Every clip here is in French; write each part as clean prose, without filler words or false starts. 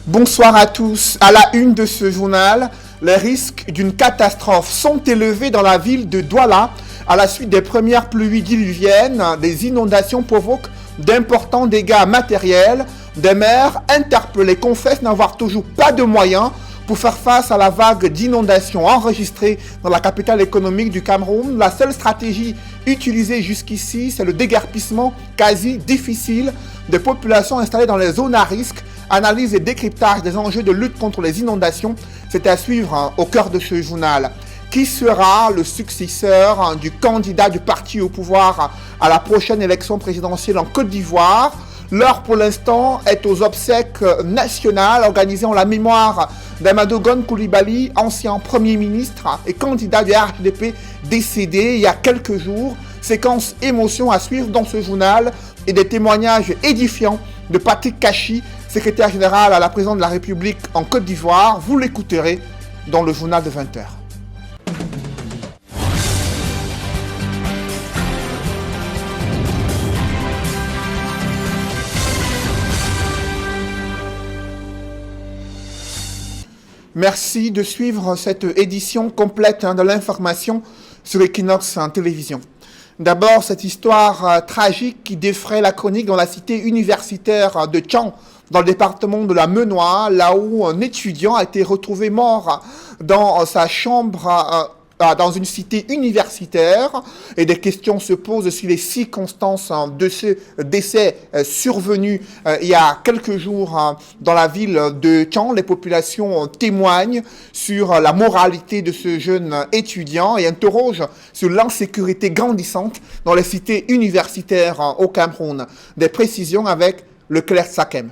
Bonsoir à tous. À la une de ce journal, les risques d'une catastrophe sont élevés dans la ville de Douala. À la suite des premières pluies diluviennes, des inondations provoquent d'importants dégâts matériels. Des maires interpellés confessent n'avoir toujours pas de moyens pour faire face à la vague d'inondations enregistrée dans la capitale économique du Cameroun. La seule stratégie utilisée jusqu'ici, c'est le déguerpissement quasi difficile des populations installées dans les zones à risque. Analyse et décryptage des enjeux de lutte contre les inondations, c'est à suivre au cœur de ce journal. Qui sera le successeur du candidat du parti au pouvoir à la prochaine élection présidentielle en Côte d'Ivoire? L'heure pour l'instant est aux obsèques nationales organisées en la mémoire d'Amadogon Coulibaly, ancien Premier ministre et candidat du RHDP décédé il y a quelques jours. Séquence émotion à suivre dans ce journal et des témoignages édifiants de Patrick Kachi, secrétaire général à la présidence de la République en Côte d'Ivoire. Vous l'écouterez dans le journal de 20h. Merci de suivre cette édition complète de l'information sur Equinox en télévision. D'abord, cette histoire tragique qui défraie la chronique dans la cité universitaire de Tchang, dans le département de la Menoie, là où un étudiant a été retrouvé mort dans sa chambre dans une cité universitaire, et des questions se posent sur les circonstances de ce décès survenu il y a quelques jours dans la ville de Tchang. Les populations témoignent sur la moralité de ce jeune étudiant et interrogent sur l'insécurité grandissante dans les cités universitaires au Cameroun. Des précisions avec Leclerc Sakem.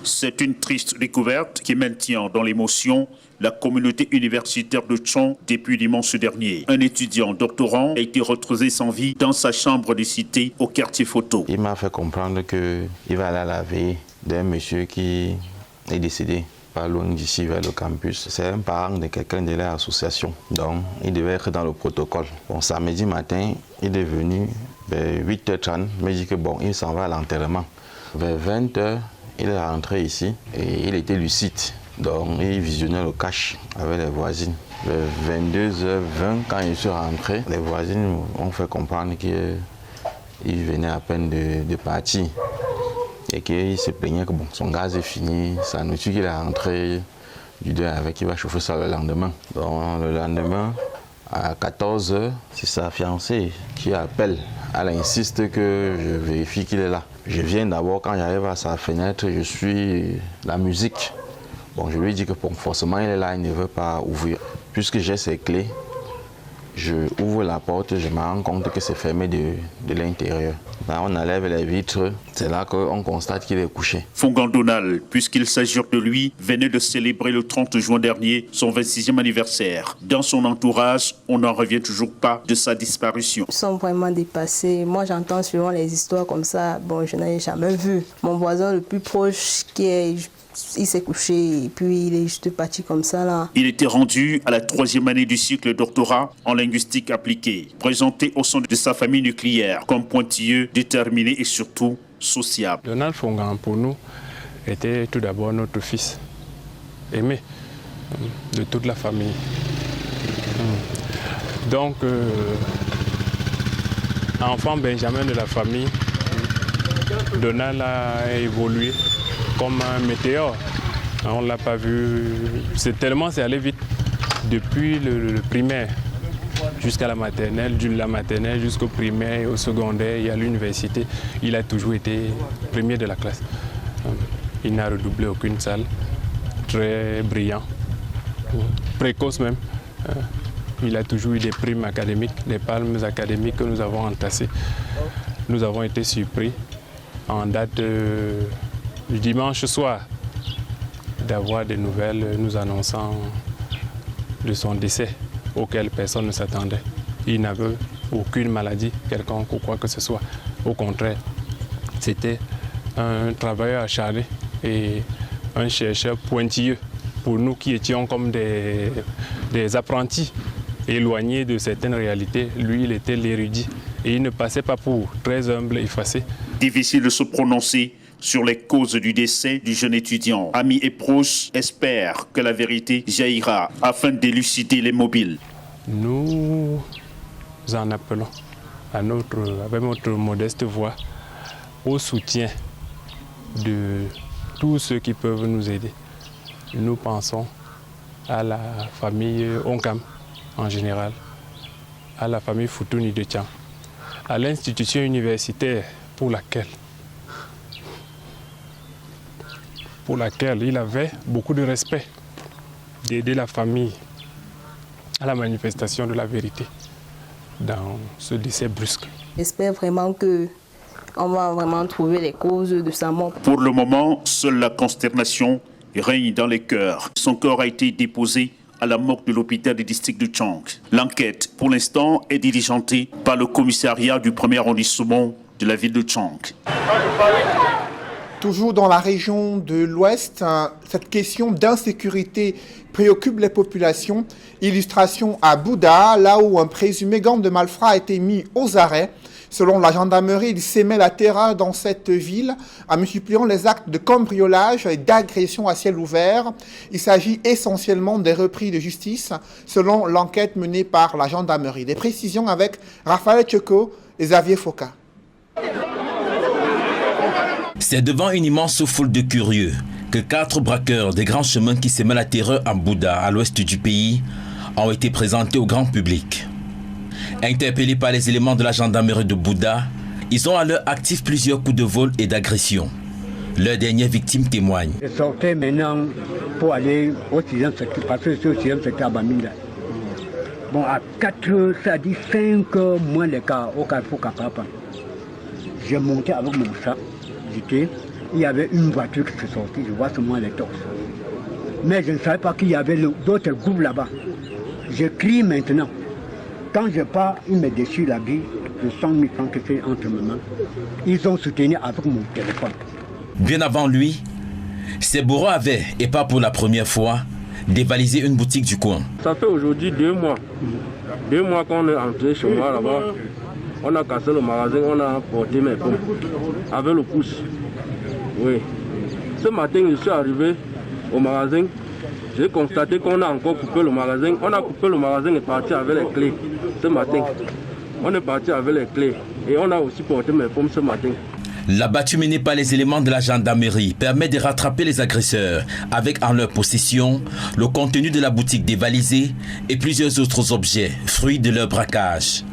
C'est une triste découverte qui maintient dans l'émotion la communauté universitaire de Tchang depuis dimanche dernier. Un étudiant doctorant a été retrouvé sans vie dans sa chambre de cité au quartier Photo. Il m'a fait comprendre qu'il va aller à la veille d'un monsieur qui est décédé pas loin d'ici vers le campus. C'est un parent de quelqu'un de l'association, donc il devait être dans le protocole. Bon, samedi matin, il est venu vers 8h30, il m'a dit que bon, il s'en va à l'enterrement. Vers 20h, il est rentré ici et il était lucide. Donc il visionnait le cash avec les voisines. Vers 22h20, quand je suis rentré, les voisines ont fait comprendre qu'il venait à peine de partir. Et qu'il se plaignait que bon, son gaz est fini, sa nourriture qu'il est rentré du deuil avec, il va chauffer ça le lendemain. Donc le lendemain, à 14h, c'est sa fiancée qui appelle. Elle insiste que je vérifie qu'il est là. Je viens d'abord, quand j'arrive à sa fenêtre, je suis la musique. Bon, je lui dis que bon, forcément il est là, il ne veut pas ouvrir. Puisque j'ai ses clés, je ouvre la porte, je me rends compte que c'est fermé de l'intérieur. Là, on enlève les vitres, c'est là qu'on constate qu'il est couché. Fongan Donald, puisqu'il s'agit de lui, venait de célébrer le 30 juin dernier son 26e anniversaire. Dans son entourage, on n'en revient toujours pas de sa disparition. Ils sont vraiment dépassés. Moi, j'entends souvent les histoires comme ça. Bon, je n'ai jamais vu. Mon voisin le plus proche il s'est couché et puis il est juste parti comme ça là. Il était rendu à la 3e année du cycle de doctorat en linguistique appliquée, présenté au sein de sa famille nucléaire comme pointilleux, déterminé et surtout sociable. Donald Fongan pour nous était tout d'abord notre fils, aimé de toute la famille. Donc, enfant benjamin de la famille, Donald a évolué comme un météore. On ne l'a pas vu. C'est allé vite. Depuis le primaire jusqu'à la maternelle, de la maternelle jusqu'au primaire, au secondaire et à l'université, il a toujours été premier de la classe. Il n'a redoublé aucune salle. Très brillant. Précoce même. Il a toujours eu des primes académiques, des palmes académiques que nous avons entassées. Nous avons été surpris en date du dimanche soir d'avoir des nouvelles nous annonçant de son décès auquel personne ne s'attendait. Il n'avait aucune maladie quelconque ou quoi que ce soit. Au contraire, c'était un travailleur acharné et un chercheur pointilleux pour nous qui étions comme des apprentis éloignés de certaines réalités. Lui, il était l'érudit Et il ne passait pas pour très humble, effacé. Difficile de se prononcer sur les causes du décès du jeune étudiant. Amis et proches espèrent que la vérité jaillira afin d'élucider les mobiles. Nous en appelons avec notre modeste voix au soutien de tous ceux qui peuvent nous aider. Nous pensons à la famille Onkam en général, à la famille Futuni de Tchang, à l'institution universitaire pour laquelle il avait beaucoup de respect, d'aider la famille à la manifestation de la vérité dans ce décès brusque. J'espère vraiment qu'on va vraiment trouver les causes de sa mort. Pour le moment, seule la consternation règne dans les cœurs. Son corps a été déposé à la morgue de l'hôpital du district de Tchang. L'enquête, pour l'instant, est diligentée par le commissariat du 1er arrondissement de la ville de Tchang. Toujours dans la région de l'Ouest, cette question d'insécurité préoccupe les populations. Illustration à Bouda, là où un présumé gang de malfrats a été mis aux arrêts. Selon la gendarmerie, il s'émet la terreur dans cette ville en multipliant les actes de cambriolage et d'agression à ciel ouvert. Il s'agit essentiellement des repris de justice, selon l'enquête menée par la gendarmerie. Des précisions avec Raphaël Tchoko et Xavier Foka. C'est devant une immense foule de curieux que 4 braqueurs des grands chemins qui sèment la terreur à Bouda, à l'ouest du pays, ont été présentés au grand public. Interpellés par les éléments de la gendarmerie de Bouda, ils ont à leur actif plusieurs coups de vol et d'agression. Leur dernière victime témoigne. Je sortais maintenant pour aller au 6e secteur, parce que c'est au 6e secteur à Bamila. Bon, à 4 heures, ça dit 5 heures moins les cas au carrefour Kakapa. J'ai monté avec mon sac. Il y avait une voiture qui s'est sortie, je vois seulement les torses. Mais je ne savais pas qu'il y avait d'autres groupes là-bas. Je crie maintenant. Quand je pars, ils me déchirent la vie de 100 000 francs que c'est entre mes mains. Ils ont soutenu avec mon téléphone. Bien avant lui, ces bourreaux avaient, et pas pour la première fois, dévalisé une boutique du coin. Ça fait aujourd'hui 2 mois. 2 mois qu'on est entré chez moi là-bas. On a cassé le magasin, on a porté mes pommes avec le pouce. Oui. Ce matin, je suis arrivé au magasin. J'ai constaté qu'on a encore coupé le magasin. On a coupé le magasin et parti avec les clés ce matin. On est parti avec les clés et on a aussi porté mes pommes ce matin. La battue menée par les éléments de la gendarmerie permet de rattraper les agresseurs avec en leur possession le contenu de la boutique dévalisée et plusieurs autres objets, fruits de leur braquage.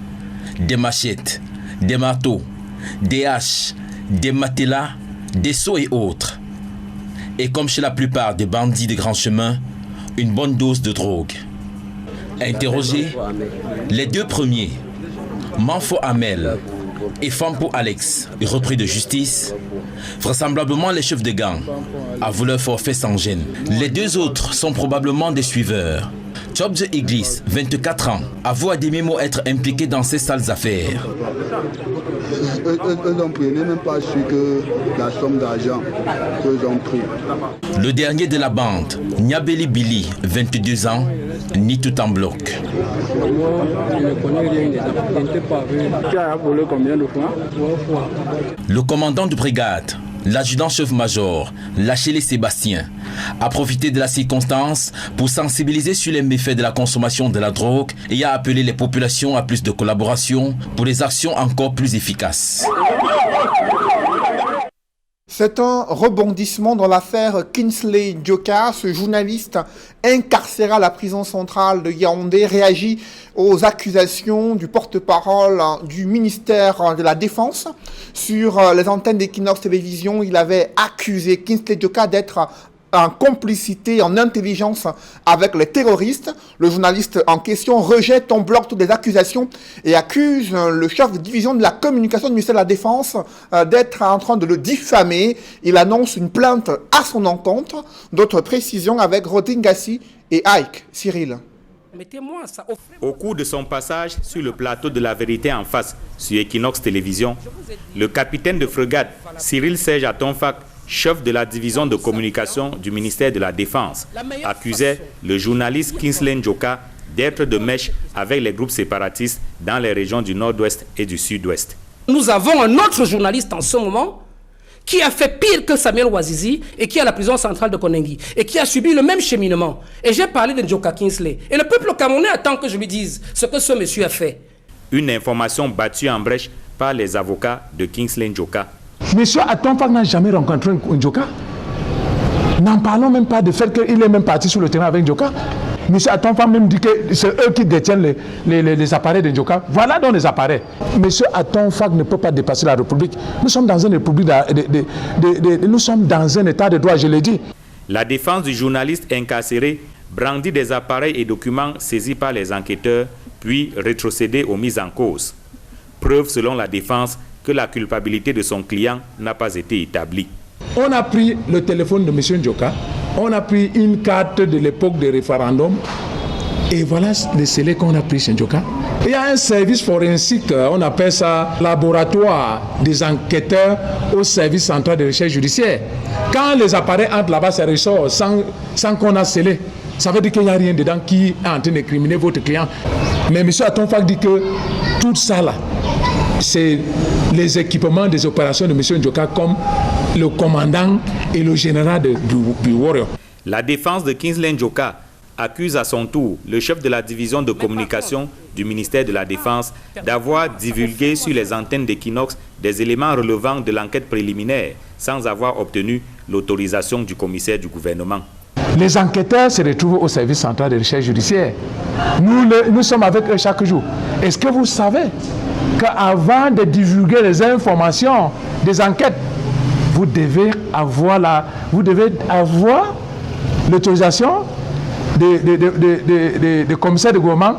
Des machettes, des marteaux, des haches, des matelas, des seaux et autres. Et comme chez la plupart des bandits de grands chemins, une bonne dose de drogue. Interrogés, les 2 premiers, Manfo Amel et Fampo Alex, repris de justice, vraisemblablement les chefs de gang, avouent leur forfait sans gêne. Les 2 autres sont probablement des suiveurs. Chobze Iglis, 24 ans, avoue à demi-mot être impliqué dans ces sales affaires. Eux n'ont pris, même pas su que la somme d'argent qu'ils ont pris. Le dernier de la bande, Nyabeli Billy, 22 ans, nie tout en bloc. Le commandant de brigade, l'adjudant-chef-major, Lachele Sébastien, a profité de la circonstance pour sensibiliser sur les méfaits de la consommation de la drogue et a appelé les populations à plus de collaboration pour des actions encore plus efficaces. C'est un rebondissement dans l'affaire Kingsley Njoka. Ce journaliste incarcéré à la prison centrale de Yaoundé réagit aux accusations du porte-parole du ministère de la Défense. Sur les antennes d'Equinox Télévision, il avait accusé Kingsley Njoka d'être en complicité, en intelligence avec les terroristes. Le journaliste en question rejette en bloc toutes les accusations et accuse le chef de division de la communication du ministère de la Défense d'être en train de le diffamer. Il annonce une plainte à son encontre. D'autres précisions avec Rodin Gassi et Ike Cyril. Au cours de son passage sur le plateau de La Vérité en face sur Equinox Télévision, le capitaine de frégate Cyril Serge Atonfak, chef de la division de communication du ministère de la Défense, accusait le journaliste Kingsley Njoka d'être de mèche avec les groupes séparatistes dans les régions du nord-ouest et du sud-ouest. Nous avons un autre journaliste en ce moment qui a fait pire que Samuel Ouazizi et qui est à la prison centrale de Konengi et qui a subi le même cheminement. Et j'ai parlé de Njoka Kingsley. Et le peuple camerounais attend que je lui dise ce que ce monsieur a fait. Une information battue en brèche par les avocats de Kingsley Njoka. Monsieur Atonfak n'a jamais rencontré Njoka. N'en parlons même pas du fait qu'il est même parti sur le terrain avec Njoka. Monsieur Atonfak même dit que c'est eux qui détiennent les appareils de Njoka. Voilà donc les appareils. Monsieur Atonfak ne peut pas dépasser la République. Nous sommes dans une République, nous sommes dans un état de droit, je l'ai dit. La défense du journaliste incarcéré brandit des appareils et documents saisis par les enquêteurs, puis rétrocédés aux mises en cause. Preuve selon la défense que la culpabilité de son client n'a pas été établie. On a pris le téléphone de M. Njoka, on a pris une carte de l'époque des référendums, et voilà les scellés qu'on a pris chez Njoka. Il y a un service forensique, on appelle ça laboratoire des enquêteurs au service central de recherche judiciaire. Quand les appareils entrent là-bas, ça ressort sans qu'on a scellé. Ça veut dire qu'il n'y a rien dedans qui est en train d'incriminer votre client. Mais M. Atonfak dit que tout ça là, c'est les équipements des opérations de M. Njoka comme le commandant et le général du Warrior. La défense de Kingsley Njoka accuse à son tour le chef de la division de communication du ministère de la Défense d'avoir divulgué sur les antennes d'Equinox des éléments relevant de l'enquête préliminaire sans avoir obtenu l'autorisation du commissaire du gouvernement. Les enquêteurs se retrouvent au service central de recherche judiciaire. Nous sommes avec eux chaque jour. Est-ce que vous savez qu'avant de divulguer les informations des enquêtes, vous devez avoir l'autorisation des commissaires de gouvernement?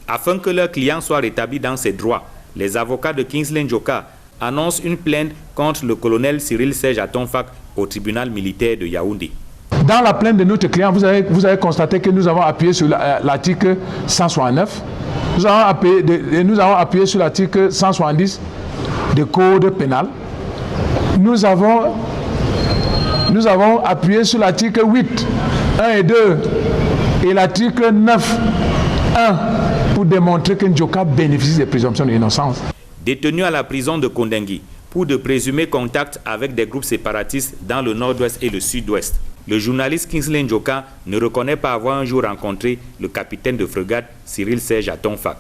Afin que leur client soit rétabli dans ses droits, les avocats de Kingsley Njoka annoncent une plainte contre le colonel Cyril Serge Atonfak au tribunal militaire de Yaoundé. Dans la plainte de notre client, vous avez constaté que nous avons appuyé sur l'article 169. Nous avons appuyé sur l'article 170 du Code pénal. Nous avons appuyé sur l'article 8, 1 et 2 et l'article 9, 1 pour démontrer que Njoka bénéficie des présomptions d'innocence. Détenu à la prison de Kondengi pour de présumés contacts avec des groupes séparatistes dans le nord-ouest et le sud-ouest, le journaliste Kingsley Njoka ne reconnaît pas avoir un jour rencontré le capitaine de frégate Cyril Serge Atonfak.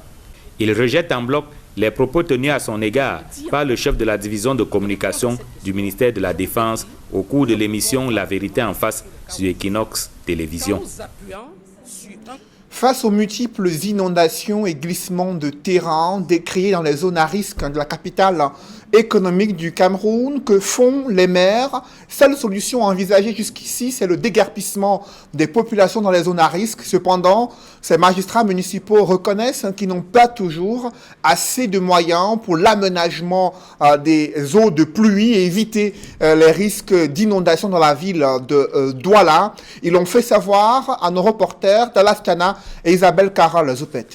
Il rejette en bloc les propos tenus à son égard par le chef de la division de communication du ministère de la Défense au cours de l'émission La Vérité en face sur Equinox Télévision. Face aux multiples inondations et glissements de terrain décriés dans les zones à risque de la capitale économique du Cameroun, que font les maires? Seule solution envisagée jusqu'ici, c'est le déguerpissement des populations dans les zones à risque. Cependant, ces magistrats municipaux reconnaissent qu'ils n'ont pas toujours assez de moyens pour l'aménagement des eaux de pluie et éviter les risques d'inondation dans la ville de Douala. Ils l'ont fait savoir à nos reporters Dallas Tana et Isabelle Caral-Zoupet.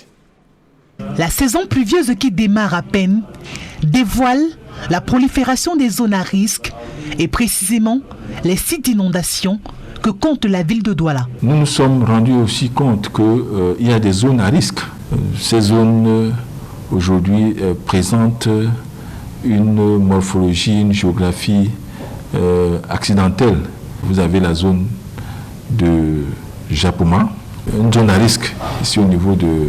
La saison pluvieuse qui démarre à peine dévoile la prolifération des zones à risque et précisément les sites d'inondation que compte la ville de Douala. Nous nous sommes rendus aussi compte qu'il y a des zones à risque. Ces zones aujourd'hui présentent une morphologie, une géographie accidentelle. Vous avez la zone de Japoma, une zone à risque ici au niveau de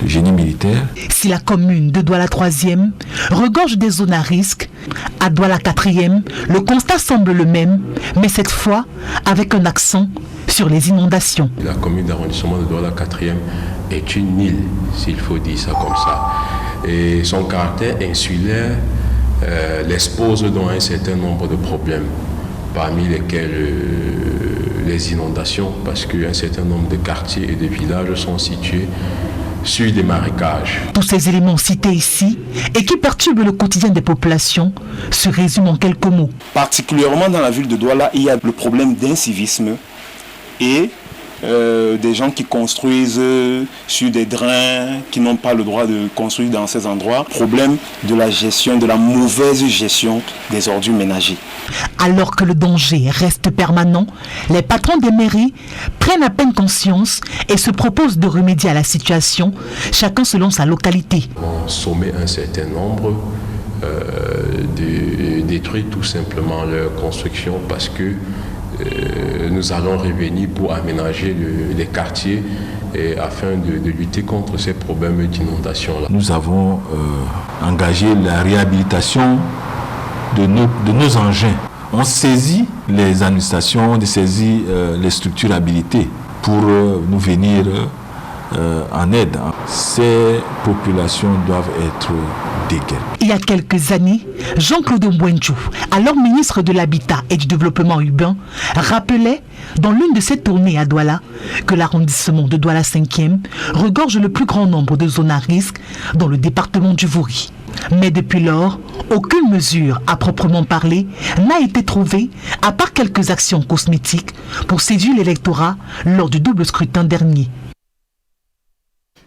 génie militaire. Si la commune de Douala 3e regorge des zones à risque, à Douala 4e, le constat semble le même, mais cette fois avec un accent sur les inondations. La commune d'arrondissement de Douala 4e est une île, s'il faut dire ça comme ça. Et son caractère insulaire l'expose dans un certain nombre de problèmes, parmi lesquels les inondations, parce qu'un certain nombre de quartiers et de villages sont situés sur des marécages. Tous ces éléments cités ici et qui perturbent le quotidien des populations se résument en quelques mots. Particulièrement dans la ville de Douala, il y a le problème d'incivisme et des gens qui construisent sur des drains, qui n'ont pas le droit de construire dans ces endroits. Problème de la gestion, de la mauvaise gestion des ordures ménagères. Alors que le danger reste permanent, les patrons des mairies prennent à peine conscience et se proposent de remédier à la situation, chacun selon sa localité. On sommet un certain nombre de détruire tout simplement leur construction parce que nous allons revenir pour aménager les quartiers afin de lutter contre ces problèmes d'inondation-là. Nous avons engagé la réhabilitation de nos engins. On saisit les administrations, on saisit les structures habilitées pour nous venir en aide. Ces populations doivent être déguerpies. Il y a quelques années, Jean-Claude Mbouendjou, alors ministre de l'Habitat et du Développement urbain, rappelait dans l'une de ses tournées à Douala que l'arrondissement de Douala 5e regorge le plus grand nombre de zones à risque dans le département du Vouri. Mais depuis lors, aucune mesure à proprement parler n'a été trouvée, à part quelques actions cosmétiques pour séduire l'électorat lors du double scrutin dernier.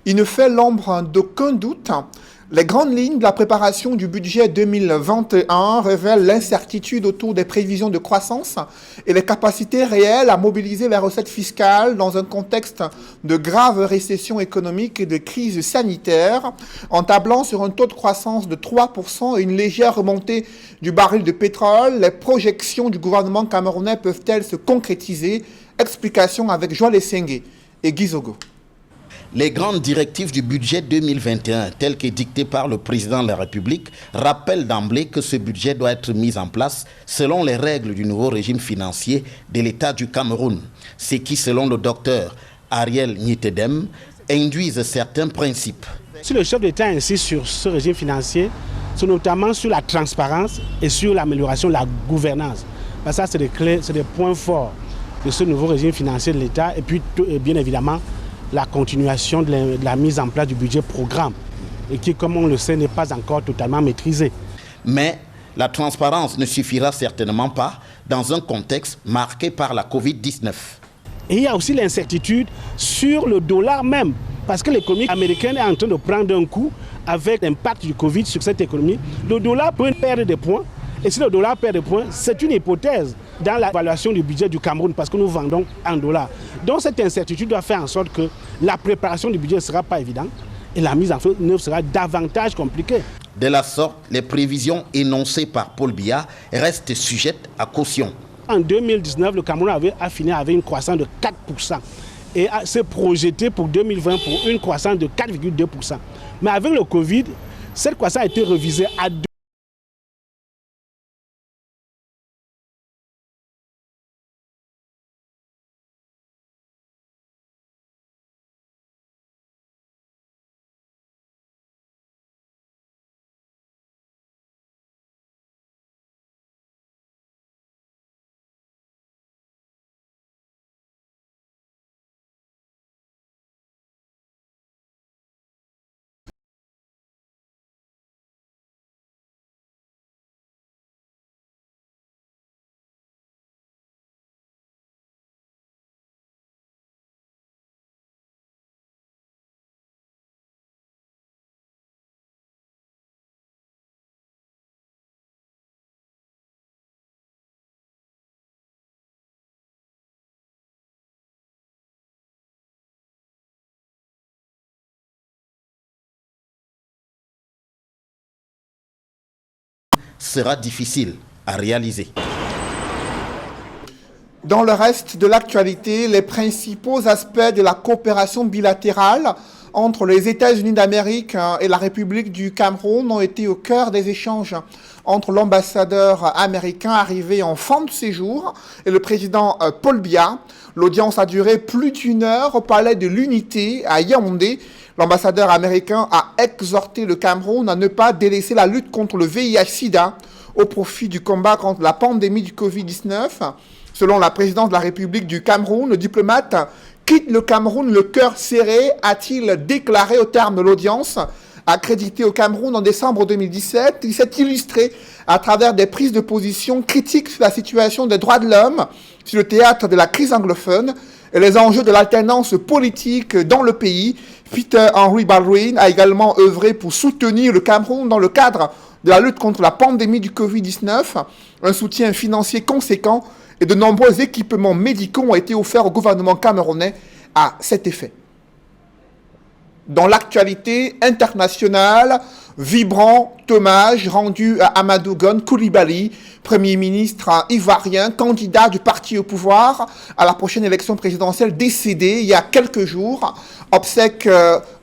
Il ne fait l'ombre d'aucun doute. Les grandes lignes de la préparation du budget 2021 révèlent l'incertitude autour des prévisions de croissance et les capacités réelles à mobiliser les recettes fiscales dans un contexte de grave récession économique et de crise sanitaire, en tablant sur un taux de croissance de 3% et une légère remontée du baril de pétrole. Les projections du gouvernement camerounais peuvent-elles se concrétiser? Explication avec Joël Essengue et Guy Zogo. Les grandes directives du budget 2021, telles que dictées par le président de la République, rappellent d'emblée que ce budget doit être mis en place selon les règles du nouveau régime financier de l'État du Cameroun, ce qui, selon le docteur Ariel Nyitedem, induisent certains principes. Si le chef d'État insiste sur ce régime financier, c'est notamment sur la transparence et sur l'amélioration de la gouvernance. Ça, c'est des points forts de ce nouveau régime financier de l'État et puis, bien évidemment, la continuation de la mise en place du budget programme et qui, comme on le sait, n'est pas encore totalement maîtrisé. Mais la transparence ne suffira certainement pas dans un contexte marqué par la Covid-19. Et il y a aussi l'incertitude sur le dollar même, parce que l'économie américaine est en train de prendre un coup avec l'impact du Covid sur cette économie. Le dollar peut perdre des points, et si le dollar perd des points, c'est une hypothèse dans l'évaluation du budget du Cameroun, parce que nous vendons en dollars. Donc cette incertitude doit faire en sorte que la préparation du budget ne sera pas évidente et la mise en œuvre sera davantage compliquée. De la sorte, les prévisions énoncées par Paul Biya restent sujettes à caution. En 2019, le Cameroun avait affiné avec une croissance de 4% et s'est projeté pour 2020 pour une croissance de 4,2%. Mais avec le Covid, cette croissance a été révisée à 2%. Sera difficile à réaliser. Dans le reste de l'actualité, les principaux aspects de la coopération bilatérale entre les États-Unis d'Amérique et la République du Cameroun ont été au cœur des échanges entre l'ambassadeur américain arrivé en fin de séjour et le président Paul Biya. L'audience a duré plus d'1 heure au Palais de l'Unité à Yaoundé. L'ambassadeur américain a exhorté le Cameroun à ne pas délaisser la lutte contre le VIH-Sida au profit du combat contre la pandémie du Covid-19. Selon la présidence de la République du Cameroun, le diplomate quitte le Cameroun le cœur serré, a-t-il déclaré au terme de l'audience. Accrédité au Cameroun en décembre 2017, il s'est illustré à travers des prises de position critiques sur la situation des droits de l'homme sur le théâtre de la crise anglophone et les enjeux de l'alternance politique dans le pays. Peter Henry Baldwin a également œuvré pour soutenir le Cameroun dans le cadre de la lutte contre la pandémie du Covid-19. Un soutien financier conséquent et de nombreux équipements médicaux ont été offerts au gouvernement camerounais à cet effet. Dans l'actualité internationale, vibrant hommage rendu à Amadou Gon Coulibaly, Premier ministre ivoirien, candidat du parti au pouvoir à la prochaine élection présidentielle, décédé il y a quelques jours. Obsèques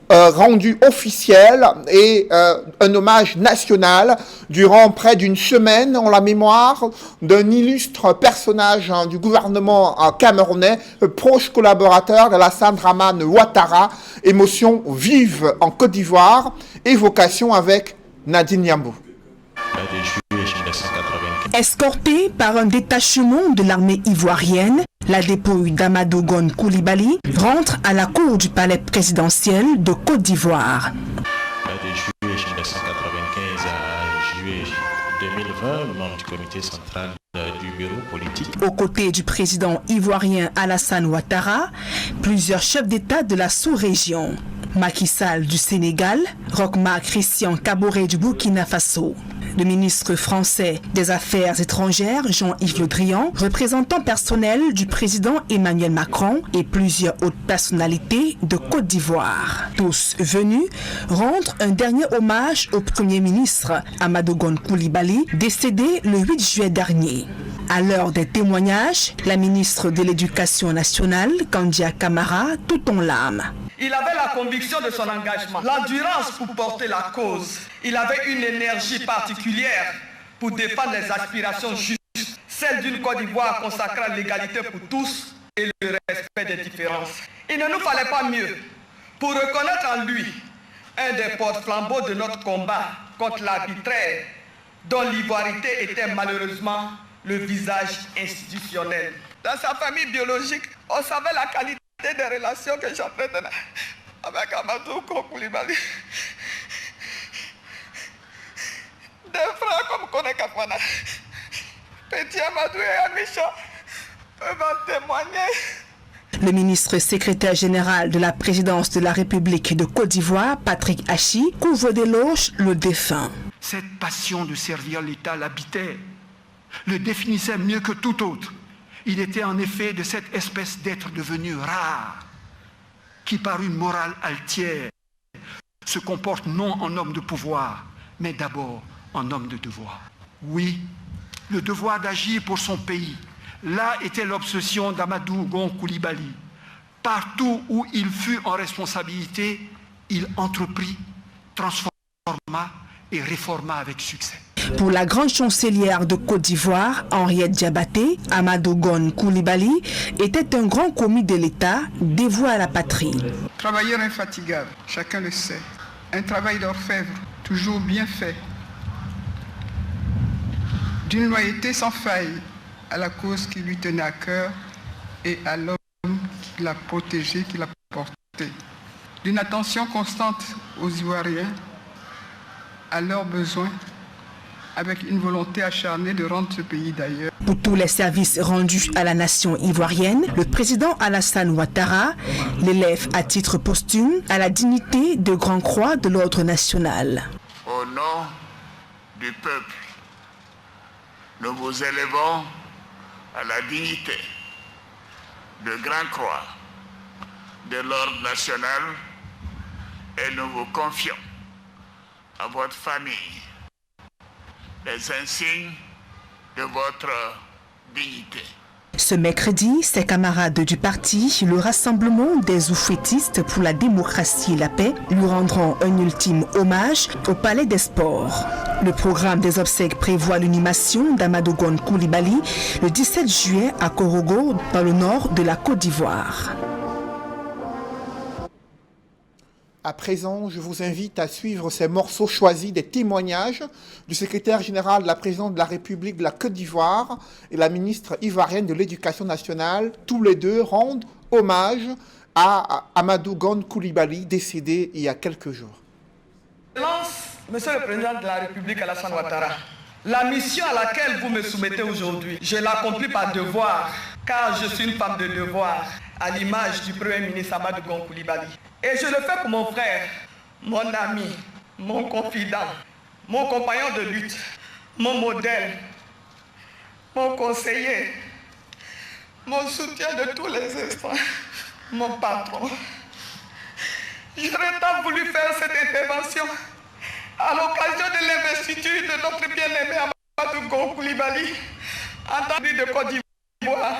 rendu officiel et un hommage national durant près d'une semaine en la mémoire d'un illustre personnage du gouvernement camerounais, proche collaborateur d'Alassane Dramane Ouattara. Émotion vive en Côte d'Ivoire, évocation avec Nadine Yambou. Escorté par un détachement de l'armée ivoirienne, la dépouille d'Amadou Gon Coulibaly rentre à la cour du palais présidentiel de Côte d'Ivoire. De juillet 1995 à juillet 2020, membre du comité central du bureau politique. Aux côtés du président ivoirien Alassane Ouattara, plusieurs chefs d'État de la sous-région. Macky Sall du Sénégal, Roch-Marc Christian Kaboré du Burkina Faso. Le ministre français des Affaires étrangères, Jean-Yves Le Drian, représentant personnel du président Emmanuel Macron et plusieurs hautes personnalités de Côte d'Ivoire. Tous venus rendre un dernier hommage au Premier ministre Amadou Gon Coulibaly, décédé le 8 juillet dernier. À l'heure des témoignages, la ministre de l'Éducation nationale, Kandia Camara, tout en larmes. Il avait la conviction de son engagement, l'endurance pour porter la cause. Il avait une énergie particulière pour défendre les aspirations justes, celle d'une Côte d'Ivoire consacrée à l'égalité pour tous et le respect des différences. Il ne nous fallait pas mieux pour reconnaître en lui un des porte-flambeaux de notre combat contre l'arbitraire, dont l'ivoirité était malheureusement le visage institutionnel. Dans sa famille biologique, on savait la qualité des relations que j'entretenais avec Amadou Gon Coulibaly. Des frères comme Kone Kafana, Petit Amadou et Amisha peuvent en témoigner. Le ministre secrétaire général de la présidence de la République de Côte d'Ivoire, Patrick Hachi, couvre d'éloges le défunt. Cette passion de servir l'État l'habitait, le définissait mieux que tout autre. Il était en effet de cette espèce d'être devenu rare, qui par une morale altière se comporte non en homme de pouvoir, mais d'abord en homme de devoir. Oui, le devoir d'agir pour son pays. Là était l'obsession d'Amadou Gon Coulibaly. Partout où il fut en responsabilité, il entreprit, transforma et réforma avec succès. Pour la grande chancelière de Côte d'Ivoire, Henriette Diabaté, Amadou Gon Coulibaly était un grand commis de l'État dévoué à la patrie. Travailleur infatigable, chacun le sait. Un travail d'orfèvre, toujours bien fait. D'une loyauté sans faille à la cause qui lui tenait à cœur et à l'homme qui l'a protégé, qui l'a porté. D'une attention constante aux Ivoiriens, à leurs besoins, avec une volonté acharnée de rendre ce pays d'ailleurs. Pour tous les services rendus à la nation ivoirienne, le président Alassane Ouattara l'élève à titre posthume à la dignité de Grand Croix de l'Ordre national. Au nom du peuple, nous vous élevons à la dignité de Grand Croix de l'Ordre national et nous vous confions à votre famille les insignes de votre dignité. Ce mercredi, ses camarades du parti, le Rassemblement des oufettistes pour la démocratie et la paix, lui rendront un ultime hommage au Palais des Sports. Le programme des obsèques prévoit l'animation d'Amadou Gon Coulibaly le 17 juillet à Korogo, dans le nord de la Côte d'Ivoire. À présent, je vous invite à suivre ces morceaux choisis des témoignages du secrétaire général de la présidence de la République de la Côte d'Ivoire et la ministre ivoirienne de l'Éducation nationale. Tous les deux rendent hommage à Amadou Gon Coulibaly, décédé il y a quelques jours. Monsieur le Président de la République Alassane Ouattara, la mission à laquelle vous me soumettez aujourd'hui, je l'accomplis par devoir, car je suis une femme de devoir. à l'image du Premier ministre Amadou Gon Coulibaly. Et je le fais pour mon frère, mon ami, mon confident, mon compagnon de lutte, mon modèle, mon conseiller, mon soutien de tous les instants, mon patron. J'aurais tant voulu faire cette intervention à l'occasion de l'investiture de notre bien-aimé Amadou Gon Coulibaly en tant que de Côte d'Ivoire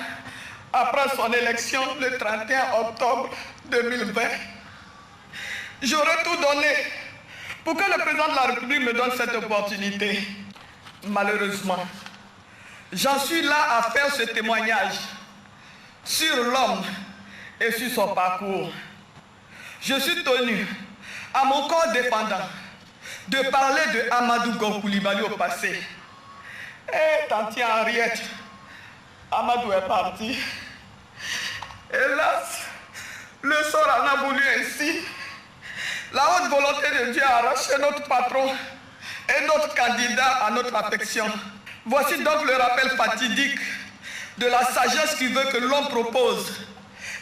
après son élection le 31 octobre 2020. J'aurais tout donné pour que le président de la République me donne cette opportunité. Malheureusement, j'en suis là à faire ce témoignage sur l'homme et sur son parcours. Je suis tenu à mon corps défendant de parler de Amadou Gon Coulibaly au passé. Et tanti Henriette, Amadou est parti. Hélas, le sort en a voulu ainsi. La haute volonté de Dieu a arraché notre patron et notre candidat à notre affection. Voici donc le rappel fatidique de la sagesse qui veut que l'homme propose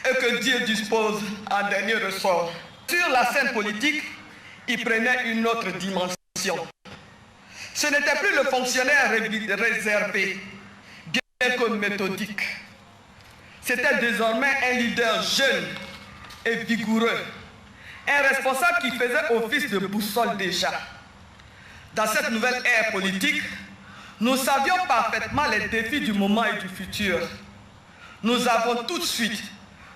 et que Dieu dispose en dernier ressort. Sur la scène politique, il prenait une autre dimension. Ce n'était plus le fonctionnaire réservé, bien que méthodique. C'était désormais un leader jeune et vigoureux, un responsable qui faisait office de boussole déjà. Dans cette nouvelle ère politique, nous savions parfaitement les défis du moment et du futur. Nous avons tout de suite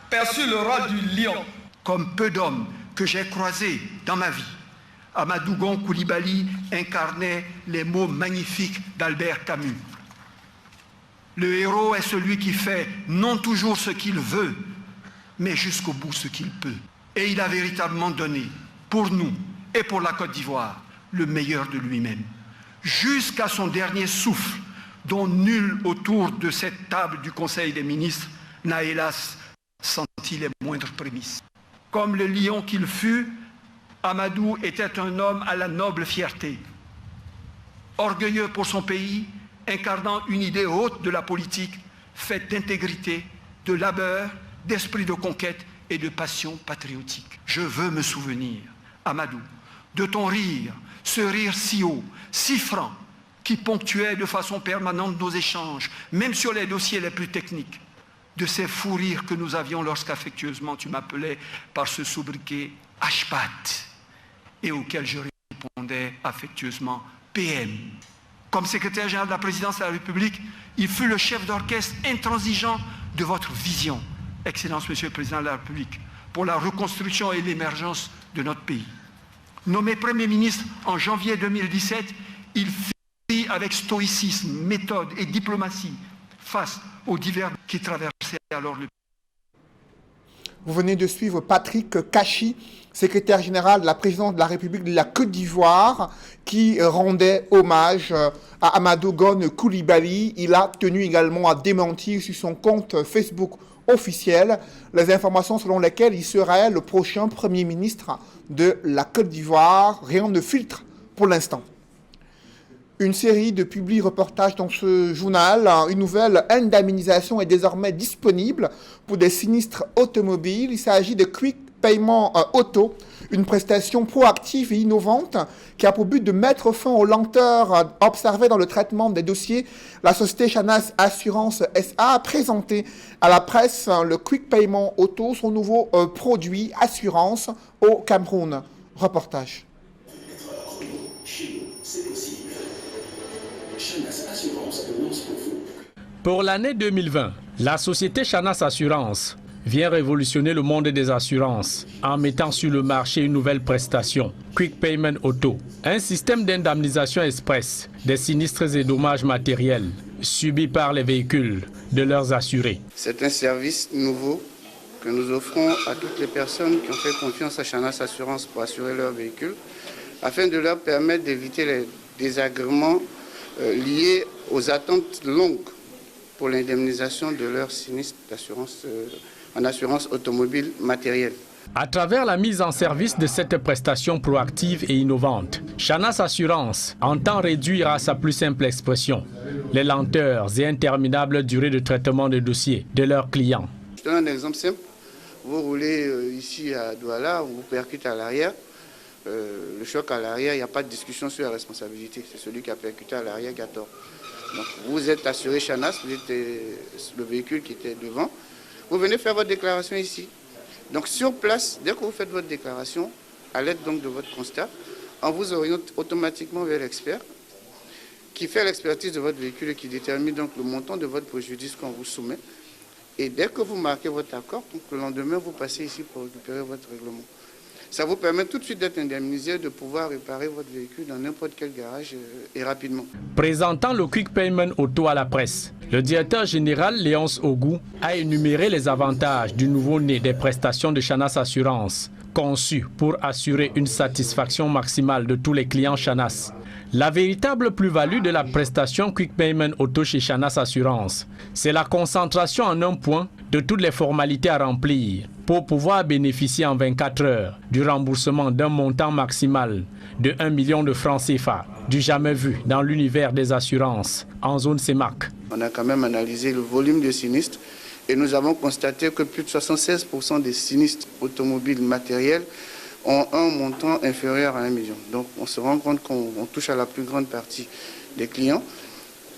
perçu le rôle du lion. Comme peu d'hommes que j'ai croisés dans ma vie, Amadou Gon Coulibaly incarnait les mots magnifiques d'Albert Camus. Le héros est celui qui fait non toujours ce qu'il veut, mais jusqu'au bout ce qu'il peut. Et il a véritablement donné, pour nous et pour la Côte d'Ivoire, le meilleur de lui-même, jusqu'à son dernier souffle, dont nul autour de cette table du Conseil des ministres n'a hélas senti les moindres prémices. Comme le lion qu'il fut, Amadou était un homme à la noble fierté, orgueilleux pour son pays, incarnant une idée haute de la politique, faite d'intégrité, de labeur, d'esprit de conquête et de passion patriotique. Je veux me souvenir, Amadou, de ton rire, ce rire si haut, si franc, qui ponctuait de façon permanente nos échanges, même sur les dossiers les plus techniques, de ces fous rires que nous avions lorsqu'affectueusement tu m'appelais par ce sobriquet Ashpat, et auquel je répondais affectueusement PM. Comme secrétaire général de la présidence de la République, il fut le chef d'orchestre intransigeant de votre vision, Excellence Monsieur le Président de la République, pour la reconstruction et l'émergence de notre pays. Nommé Premier ministre en janvier 2017, il fit avec stoïcisme, méthode et diplomatie face aux divers qui traversaient alors le pays. Vous venez de suivre Patrick Kachi, secrétaire général de la présidence de la République de la Côte d'Ivoire, qui rendait hommage à Amadou Gon Coulibaly. Il a tenu également à démentir sur son compte Facebook officiel les informations selon lesquelles il serait le prochain Premier ministre de la Côte d'Ivoire. Rien ne filtre pour l'instant. Une série de publi-reportages dans ce journal. Une nouvelle indemnisation est désormais disponible pour des sinistres automobiles. Il s'agit de Quick Paiement Auto, une prestation proactive et innovante qui a pour but de mettre fin aux lenteurs observées dans le traitement des dossiers. La société Chanas Assurance SA a présenté à la presse le Quick Paiement Auto, son nouveau produit assurance au Cameroun. Reportage. Pour l'année 2020, la société Chanas Assurance vient révolutionner le monde des assurances en mettant sur le marché une nouvelle prestation, Quick Payment Auto, un système d'indemnisation express des sinistres et dommages matériels subis par les véhicules de leurs assurés. C'est un service nouveau que nous offrons à toutes les personnes qui ont fait confiance à Chanas Assurance pour assurer leurs véhicules, afin de leur permettre d'éviter les désagréments liés aux attentes longues pour l'indemnisation de leurs sinistres d'assurance en assurance automobile matérielle. À travers la mise en service de cette prestation proactive et innovante, Chanas Assurance entend réduire à sa plus simple expression les lenteurs et interminables durées de traitement de dossiers de leurs clients. Je donne un exemple simple. Vous roulez ici à Douala, on vous percute à l'arrière. Le choc à l'arrière, il n'y a pas de discussion sur la responsabilité. C'est celui qui a percuté à l'arrière qui a tort. Donc vous êtes assuré Chanas, vous êtes le véhicule qui était devant. Vous venez faire votre déclaration ici. Donc sur place, dès que vous faites votre déclaration, à l'aide donc de votre constat, on vous oriente automatiquement vers l'expert qui fait l'expertise de votre véhicule et qui détermine donc le montant de votre préjudice qu'on vous soumet. Et dès que vous marquez votre accord, donc le lendemain, vous passez ici pour récupérer votre règlement. Ça vous permet tout de suite d'être indemnisé, de pouvoir réparer votre véhicule dans n'importe quel garage et rapidement. Présentant le Quick Payment Auto à la presse, le directeur général Léonce Ogou a énuméré les avantages du nouveau-né des prestations de Chanas Assurance, conçues pour assurer une satisfaction maximale de tous les clients Chanas. La véritable plus-value de la prestation Quick Payment Auto chez Chanas Assurance, c'est la concentration en un point de toutes les formalités à remplir pour pouvoir bénéficier en 24 heures du remboursement d'un montant maximal de 1 million de francs CFA, du jamais vu dans l'univers des assurances en zone CEMAC. On a quand même analysé le volume de sinistres et nous avons constaté que plus de 76% des sinistres automobiles matériels ont un montant inférieur à 1 million. Donc on se rend compte qu'on touche à la plus grande partie des clients.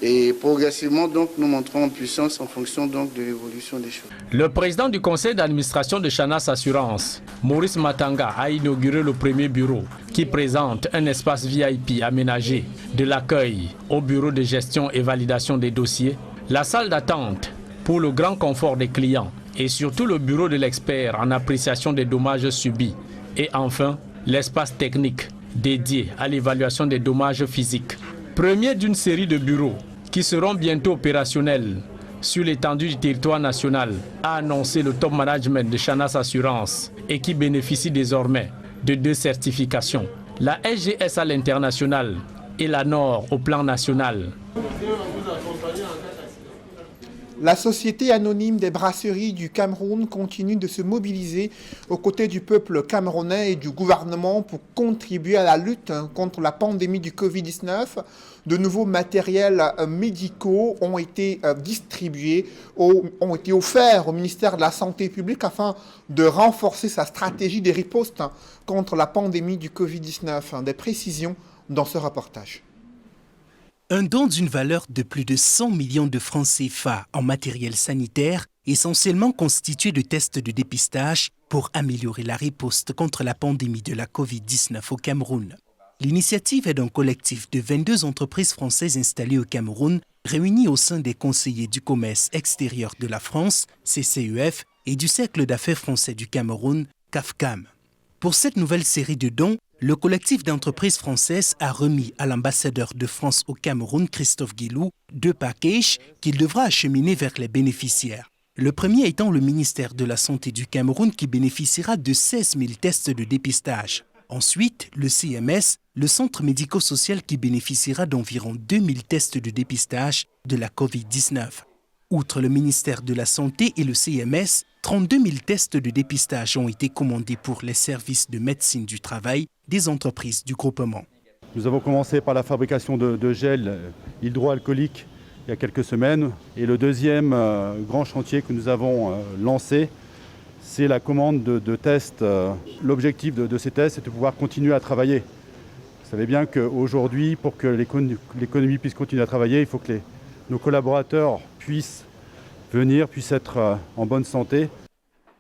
Et progressivement, donc, nous montrons en puissance en fonction donc, de l'évolution des choses. Le président du conseil d'administration de Chanas Assurance, Maurice Matanga, a inauguré le premier bureau qui présente un espace VIP aménagé, de l'accueil au bureau de gestion et validation des dossiers, la salle d'attente pour le grand confort des clients et surtout le bureau de l'expert en appréciation des dommages subis. Et enfin, l'espace technique dédié à l'évaluation des dommages physiques. Premier d'une série de bureaux qui seront bientôt opérationnels sur l'étendue du territoire national, a annoncé le top management de Chanas Assurance et qui bénéficie désormais de 2 certifications, la SGS à l'international et la NOR au plan national. La Société anonyme des brasseries du Cameroun continue de se mobiliser aux côtés du peuple camerounais et du gouvernement pour contribuer à la lutte contre la pandémie du Covid-19. De nouveaux matériels médicaux ont été distribués, ont été offerts au ministère de la Santé publique afin de renforcer sa stratégie de riposte contre la pandémie du Covid-19. Des précisions dans ce reportage. Un don d'une valeur de plus de 100 millions de francs CFA en matériel sanitaire, essentiellement constitué de tests de dépistage pour améliorer la riposte contre la pandémie de la Covid-19 au Cameroun. L'initiative est d'un collectif de 22 entreprises françaises installées au Cameroun, réunies au sein des conseillers du commerce extérieur de la France, CCEF, et du Cercle d'affaires français du Cameroun, CAFCAM. Pour cette nouvelle série de dons, le collectif d'entreprises françaises a remis à l'ambassadeur de France au Cameroun, Christophe Guilou, 2 packages qu'il devra acheminer vers les bénéficiaires. Le premier étant le ministère de la Santé du Cameroun qui bénéficiera de 16 000 tests de dépistage. Ensuite, le CMS, le centre médico-social qui bénéficiera d'environ 2 000 tests de dépistage de la COVID-19. Outre le ministère de la Santé et le CMS, 32 000 tests de dépistage ont été commandés pour les services de médecine du travail des entreprises du groupement. Nous avons commencé par la fabrication de gel hydroalcoolique il y a quelques semaines. Et le deuxième grand chantier que nous avons lancé, c'est la commande de tests. L'objectif de ces tests, c'est de pouvoir continuer à travailler. Vous savez bien qu'aujourd'hui, pour que l'économie puisse continuer à travailler, il faut que nos collaborateurs puissent venir, puissent être en bonne santé.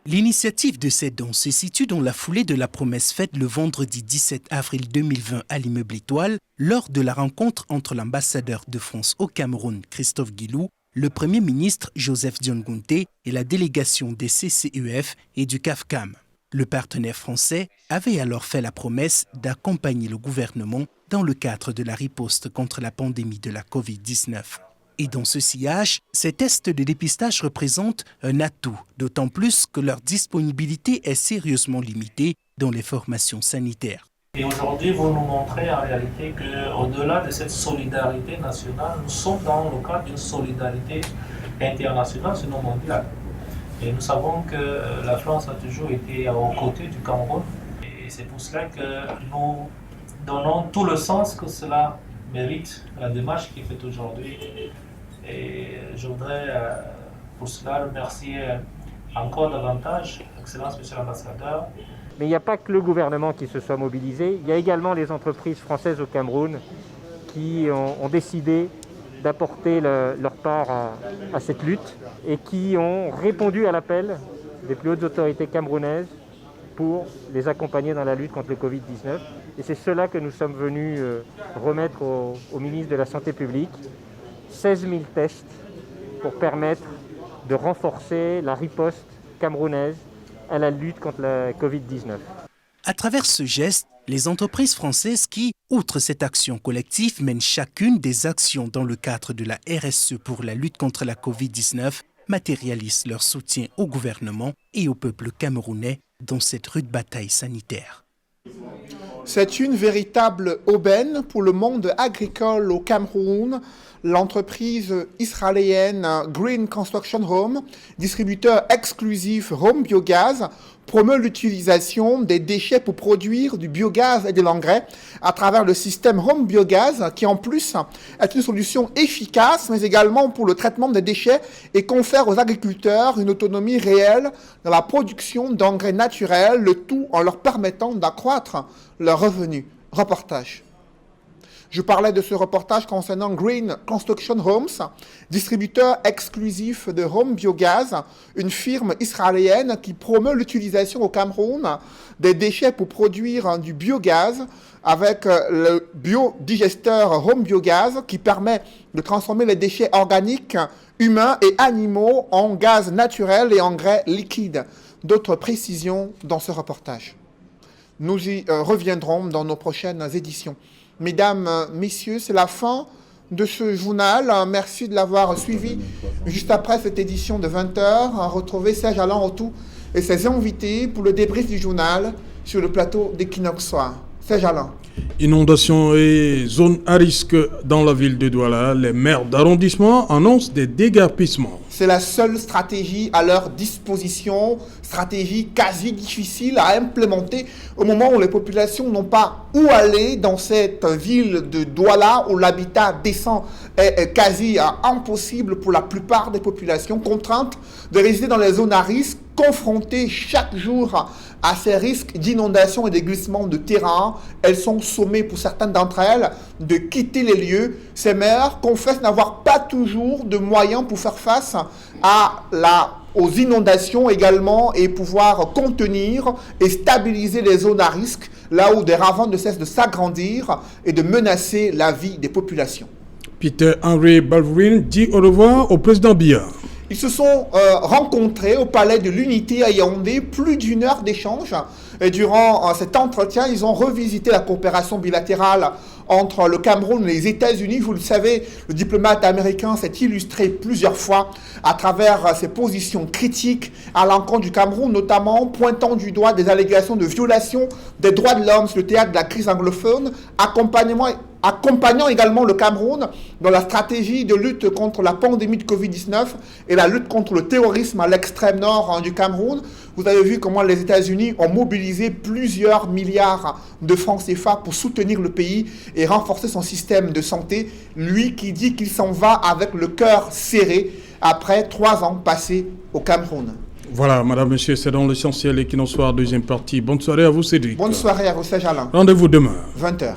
L'initiative de ces dons se situe dans la foulée de la promesse faite le vendredi 17 avril 2020 à l'immeuble Étoile lors de la rencontre entre l'ambassadeur de France au Cameroun, Christophe Guilou, le Premier ministre Joseph Dion-Gounte et la délégation des CCEF et du CAFCAM. Le partenaire français avait alors fait la promesse d'accompagner le gouvernement dans le cadre de la riposte contre la pandémie de la Covid-19. Et dans ce sillage, ces tests de dépistage représentent un atout, d'autant plus que leur disponibilité est sérieusement limitée dans les formations sanitaires. Et aujourd'hui, vous nous montrez en réalité qu'au-delà de cette solidarité nationale, nous sommes dans le cadre d'une solidarité internationale, sinon mondiale. Et nous savons que la France a toujours été aux côtés du Cameroun. Et c'est pour cela que nous donnons tout le sens que cela mérite, la démarche qui est faite aujourd'hui. Et je voudrais pour cela remercier encore davantage, Excellence Monsieur l'Ambassadeur. Mais il n'y a pas que le gouvernement qui se soit mobilisé, il y a également les entreprises françaises au Cameroun qui ont décidé d'apporter leur part à cette lutte et qui ont répondu à l'appel des plus hautes autorités camerounaises pour les accompagner dans la lutte contre le Covid-19. Et c'est cela que nous sommes venus remettre au ministre de la Santé publique, 16 000 tests pour permettre de renforcer la riposte camerounaise à la lutte contre la Covid-19. À travers ce geste, les entreprises françaises qui, outre cette action collective, mènent chacune des actions dans le cadre de la RSE pour la lutte contre la Covid-19, matérialisent leur soutien au gouvernement et au peuple camerounais dans cette rude bataille sanitaire. C'est une véritable aubaine pour le monde agricole au Cameroun. L'entreprise israélienne Green Construction Home, distributeur exclusif Home Biogaz, promeut l'utilisation des déchets pour produire du biogaz et de l'engrais à travers le système Home Biogaz qui en plus est une solution efficace mais également pour le traitement des déchets et confère aux agriculteurs une autonomie réelle dans la production d'engrais naturels, le tout en leur permettant d'accroître leurs revenus. Reportage. Je parlais de ce reportage concernant Green Construction Homes, distributeur exclusif de Home Biogaz, une firme israélienne qui promeut l'utilisation au Cameroun des déchets pour produire du biogaz avec le biodigesteur Home Biogaz qui permet de transformer les déchets organiques, humains et animaux en gaz naturel et engrais liquide. D'autres précisions dans ce reportage. Nous y reviendrons dans nos prochaines éditions. Mesdames, Messieurs, c'est la fin de ce journal. Merci de l'avoir suivi. Juste après cette édition de 20h, retrouvez Serge Alain Autou et ses invités pour le débrief du journal sur le plateau d'Equinox Soir. Serge Alain. Inondations et zones à risque dans la ville de Douala. Les maires d'arrondissement annoncent des déguerpissements. C'est la seule stratégie à leur disposition, stratégie quasi difficile à implémenter au moment où les populations n'ont pas où aller dans cette ville de Douala où l'habitat décent est quasi impossible pour la plupart des populations, contraintes de résider dans les zones à risque, confrontées chaque jour à ces risques d'inondation et de glissement de terrain. Elles sont sommées pour certaines d'entre elles de quitter les lieux. Ces maires confessent n'avoir pas toujours de moyens pour faire face aux inondations également et pouvoir contenir et stabiliser les zones à risque, là où des ravins ne cessent de s'agrandir et de menacer la vie des populations. Peter-Henri Balvourine dit au revoir au président Biya. Ils se sont rencontrés au palais de l'Unité à Yaoundé, plus d'une heure d'échange. Et durant cet entretien, ils ont revisité la coopération bilatérale entre le Cameroun et les États-Unis. Vous le savez, le diplomate américain s'est illustré plusieurs fois à travers ses positions critiques à l'encontre du Cameroun, notamment pointant du doigt des allégations de violation des droits de l'homme sur le théâtre de la crise anglophone, accompagnant également le Cameroun dans la stratégie de lutte contre la pandémie de Covid-19 et la lutte contre le terrorisme à l'extrême nord du Cameroun. Vous avez vu comment les États-Unis ont mobilisé plusieurs milliards de francs CFA pour soutenir le pays et renforcer son système de santé. Lui qui dit qu'il s'en va avec le cœur serré après 3 ans passés au Cameroun. Voilà, madame, monsieur, c'est dans l'essentiel et qui n'en soit deuxième partie. Bonne soirée à vous, Cédric. Bonne soirée à vous, Serge Alain. Rendez-vous demain. 20h.